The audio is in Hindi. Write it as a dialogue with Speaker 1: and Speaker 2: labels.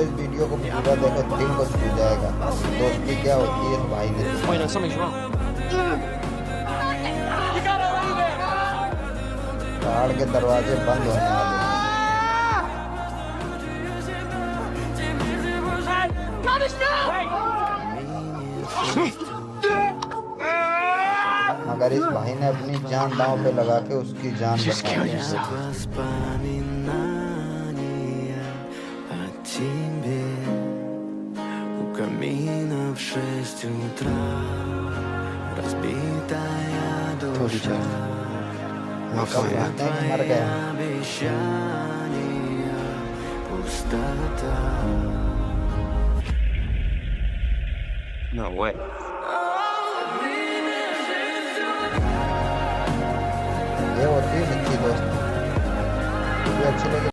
Speaker 1: इस वीडियो को पूरा देखो, दिल को छू जाएगा। दोस्ती क्या होती है इस भाई ने
Speaker 2: Wait, no, something's wrong.
Speaker 1: पहाड़ के दरवाजे बंद होने वाले हैं। मगर इस भाई ने अपनी जान दांव पे लगा के उसकी जान बचा ली।
Speaker 2: थोड़ी चाय।
Speaker 1: मर गया।
Speaker 2: No way.
Speaker 1: ये होती है सच्ची दोस्ती। ये अच्छी लगी।